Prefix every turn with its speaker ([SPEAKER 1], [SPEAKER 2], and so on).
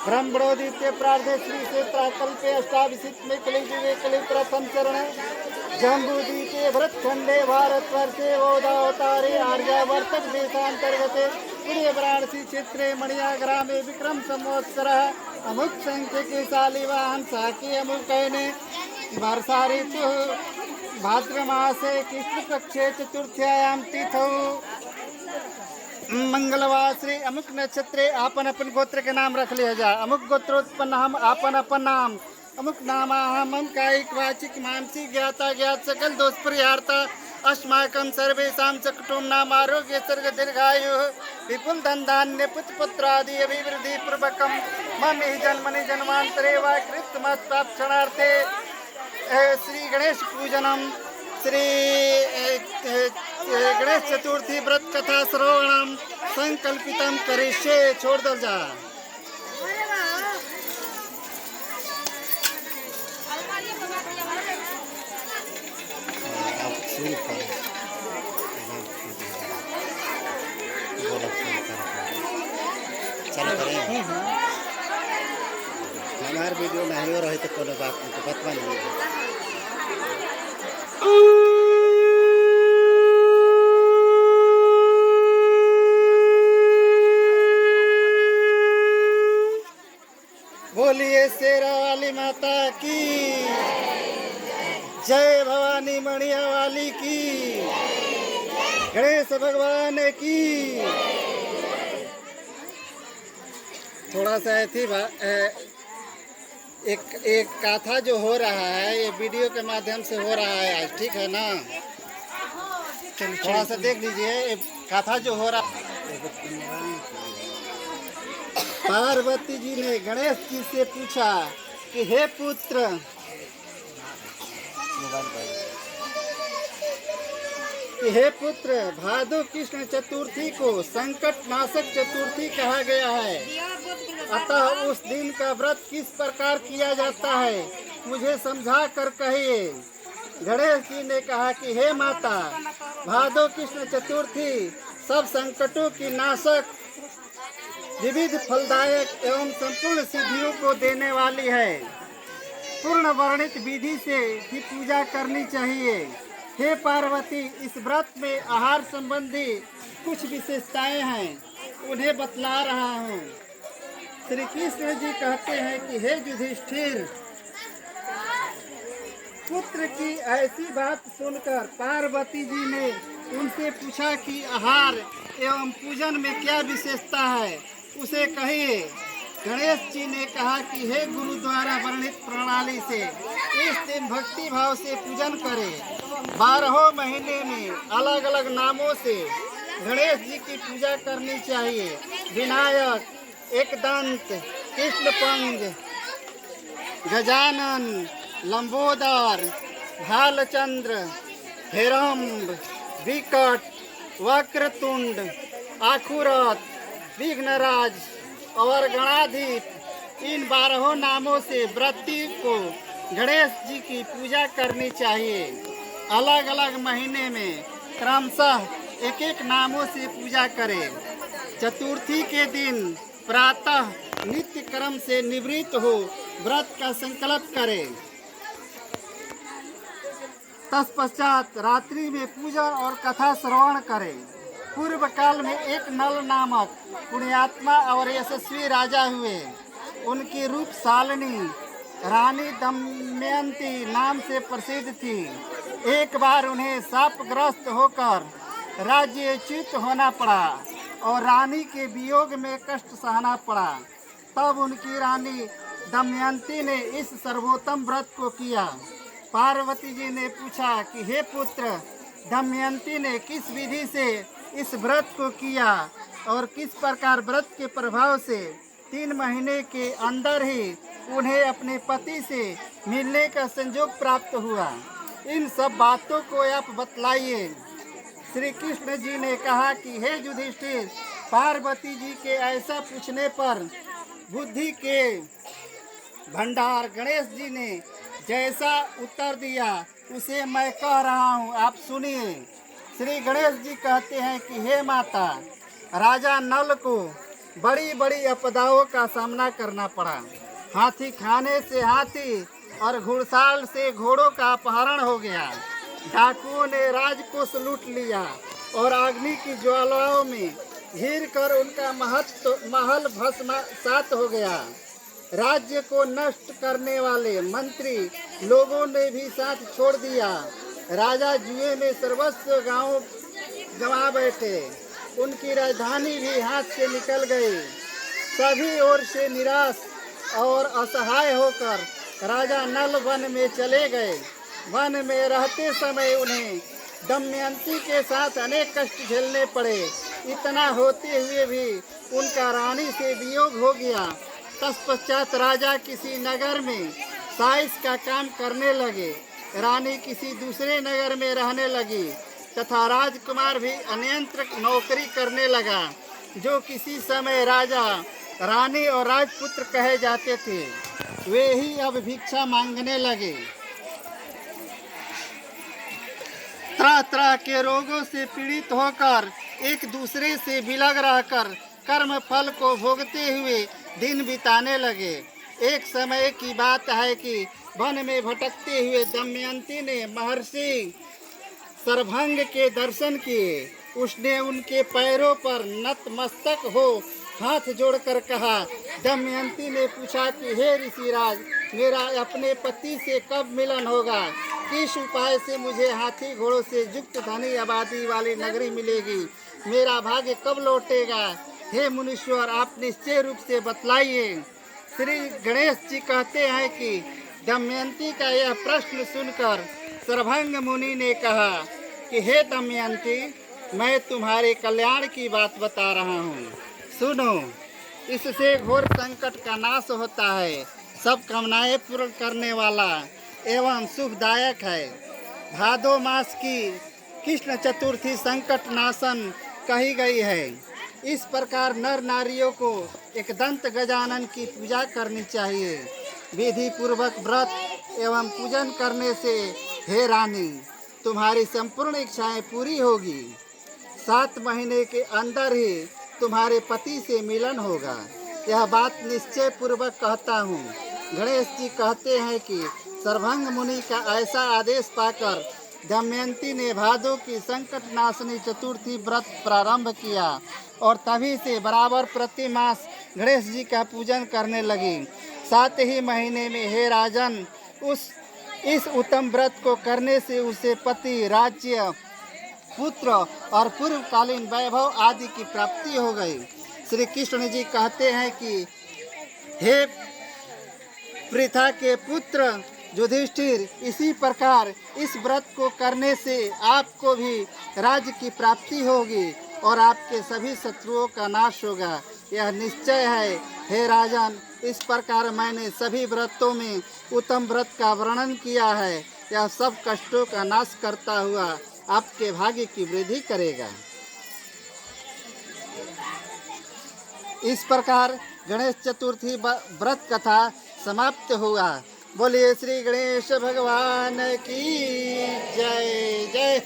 [SPEAKER 1] ब्रह्मणोदित्य प्रार्थे श्री से प्राकल्पे अष्टाभिषिक में कलिजुगे कलि प्रथम चरण जम्बूदीपे भरतखंडे भारतवर्षे ओदावतारे आर्यावर्तक देशांतर्गते पुण्य वाराणसी क्षेत्रे मणिया ग्रामे विक्रम संवत्सरः अमुक संख्यके शालिवाहन साकी अमुकैने वर्षा ऋतु भाद्रमासे कृष्णपक्षे चतुर्थ्यायां तिथौ मंगलवार श्री अमुक नक्षत्रे आपन अपन गोत्र के नाम रख लिया जा। अमुक गोत्रोत्पन्न हम आपन अपन नाम अमुक नामा हम कायिक वाचिक मानसिक ज्ञाता ज्ञात सकल दोष परिहारता अस्माकं सर्वेषां चकुटुंब नाम आरोग्य सर्ग दीर्घायु विपुल धन धान्य पुत्र पुत्र आदि अभिवृद्धि पूर्वकम मम ही जन्मनि जन्मांतरे वा कृतमत् प्राप्तनार्थे श्री गणेश पूजनम श्री गणेश चतुर्थी व्रत कथा श्रवणम संकल्पितम करिष्ये। छोड़ दल जा। चलो करें हमारे वीडियो नहीं हो रही तो कोनो बात नहीं तो बतवा नहीं। बोलिए शेरा वाली माता की जय, भवानी मणिया वाली की, गणेश भगवान की। थोड़ा सा ऐसी एक कथा जो हो रहा है ये वीडियो के माध्यम से हो रहा है आज, ठीक है ना? थोड़ा सा देख लीजिए कथा जो हो रहा है। पार्वती जी ने गणेश जी से पूछा कि हे पुत्र, भादो कृष्ण चतुर्थी को संकट नाशक चतुर्थी कहा गया है, अतः उस दिन का व्रत किस प्रकार किया जाता है मुझे समझा कर कहिए। गणेश जी ने कहा कि हे माता, भादो कृष्ण चतुर्थी सब संकटों की नाशक, विविध फलदायक एवं संपूर्ण सिद्धियों को देने वाली है। पूर्ण वर्णित विधि से ही पूजा करनी चाहिए। हे पार्वती, इस व्रत में आहार संबंधी कुछ विशेषताएं हैं, उन्हें बतला रहा हूँ। श्री कृष्ण जी कहते हैं कि हे युधिष्ठिर, पुत्र की ऐसी बात सुनकर पार्वती जी ने उनसे पूछा कि आहार एवं पूजन में क्या विशेषता है, उसे कहिए। गणेश जी ने कहा कि हे गुरु द्वारा वर्णित प्रणाली से इस दिन भक्ति भाव से पूजन करें। 12 महीने में अलग अलग नामों से गणेश जी की पूजा करनी चाहिए। विनायक, एकदंत, कृष्णपंज, गजानन, लंबोदर, भालचंद्र, हेरम्ब, विकट, वक्रतुंड, आखुरथ, विघ्नराज और गणाधीश, इन 12 नामों से व्रती को गणेश जी की पूजा करनी चाहिए। अलग अलग महीने में क्रमशः एक एक नामों से पूजा करें। चतुर्थी के दिन प्रातः नित्य कर्म से निवृत्त हो व्रत का संकल्प करें। तत्पश्चात रात्रि में पूजा और कथा श्रवण करें। पूर्व काल में एक नल नामक पुण्यात्मा और यशस्वी राजा हुए। उनकी रूपशालिनी रानी दमयंती नाम से प्रसिद्ध थी। एक बार उन्हें शापग्रस्त होकर राज्यच्युत होना पड़ा और रानी के वियोग में कष्ट सहना पड़ा। तब उनकी रानी दमयंती ने इस सर्वोत्तम व्रत को किया। पार्वती जी ने पूछा कि हे पुत्र, दमयंती ने किस विधि से इस व्रत को किया और किस प्रकार व्रत के प्रभाव से 3 महीने के अंदर ही उन्हें अपने पति से मिलने का संयोग प्राप्त हुआ, इन सब बातों को आप बतलाइए। श्री कृष्ण जी ने कहा कि हे युधिष्ठिर, पार्वती जी के ऐसा पूछने पर बुद्धि के भंडार गणेश जी ने जैसा उत्तर दिया उसे मैं कह रहा हूँ, आप सुनिए। श्री गणेश जी कहते हैं कि हे माता, राजा नल को बड़ी बड़ी आपदाओं का सामना करना पड़ा। हाथी खाने से हाथी और घुड़साल से घोड़ों का अपहरण हो गया। डाकुओं ने राजकोष लूट लिया और अग्नि की ज्वालाओं में घिर कर उनका महल भस्मसात हो गया। राज्य को नष्ट करने वाले मंत्री लोगों ने भी साथ छोड़ दिया। राजा जुए में सर्वस्व गांव गंवा बैठे। उनकी राजधानी भी हाथ से निकल गई। सभी ओर से निराश और असहाय होकर राजा नल वन में चले गए। वन में रहते समय उन्हें दमयंती के साथ अनेक कष्ट झेलने पड़े। इतना होते हुए भी उनका रानी से वियोग हो गया। तत्पश्चात राजा किसी नगर में साइस का काम करने लगे। रानी किसी दूसरे नगर में रहने लगी तथा राजकुमार भी अन्यंत्र नौकरी करने लगा, जो किसी समय राजा, रानी और राजपुत्र कहे जाते थे। वे ही अब भिक्षा मांगने लगे। तरह तरह के रोगों से पीड़ित होकर एक दूसरे से बिलग रहकर कर्म फल को भोगते हुए दिन बिताने लगे। एक समय की बात है कि वन में भटकते हुए दमयंती ने महर्षि सरभंग के दर्शन किए। उसने उनके पैरों पर नतमस्तक हो हाथ जोड़कर कहा। दमयंती ने पूछा कि हे ऋषिराज, मेरा अपने पति से कब मिलन होगा? किस उपाय से मुझे हाथी घोड़ों से युक्त धनी आबादी वाली नगरी मिलेगी? मेरा भाग्य कब लौटेगा? हे मुनीश्वर, आप निश्चय रूप से बतलाइए। श्री गणेश जी कहते हैं कि दमयंती का यह प्रश्न सुनकर सरभंग मुनि ने कहा कि हे दमयंती, मैं तुम्हारे कल्याण की बात बता रहा हूँ। सुनो, इससे घोर संकट का नाश होता है। सब कामनाएं पूर्ण करने वाला एवं शुभदायक है। भादो मास की कृष्ण चतुर्थी संकट नाशन कही गई है। इस प्रकार नर नारियों को एक दंत गजानन की पूजा करनी चाहिए। विधि पूर्वक व्रत एवं पूजन करने से हे रानी, तुम्हारी संपूर्ण इच्छाएं पूरी होगी। 7 महीने के अंदर ही तुम्हारे पति से मिलन होगा। यह बात निश्चय पूर्वक कहता हूँ। गणेश जी कहते हैं कि सरभंग मुनि का ऐसा आदेश पाकर दमयंती ने भादो की संकट नाशनी चतुर्थी व्रत प्रारंभ किया और तभी से बराबर प्रति मास गणेश जी का पूजन करने लगी। 7 ही महीने में हे राजन, इस उत्तम व्रत को करने से उसे पति, राज्य, पुत्र और पूर्वकालीन वैभव आदि की प्राप्ति हो गई। श्री कृष्ण जी कहते हैं कि हे पृथा के पुत्र युधिष्ठिर, इसी प्रकार इस व्रत को करने से आपको भी राज्य की प्राप्ति होगी और आपके सभी शत्रुओं का नाश होगा। यह निश्चय है हे राजन। इस प्रकार मैंने सभी व्रतों में उत्तम व्रत का वर्णन किया है। यह सब कष्टों का नाश करता हुआ आपके भाग्य की वृद्धि करेगा। इस प्रकार गणेश चतुर्थी व्रत कथा समाप्त हुआ। बोलिए श्री गणेश भगवान की जय जय।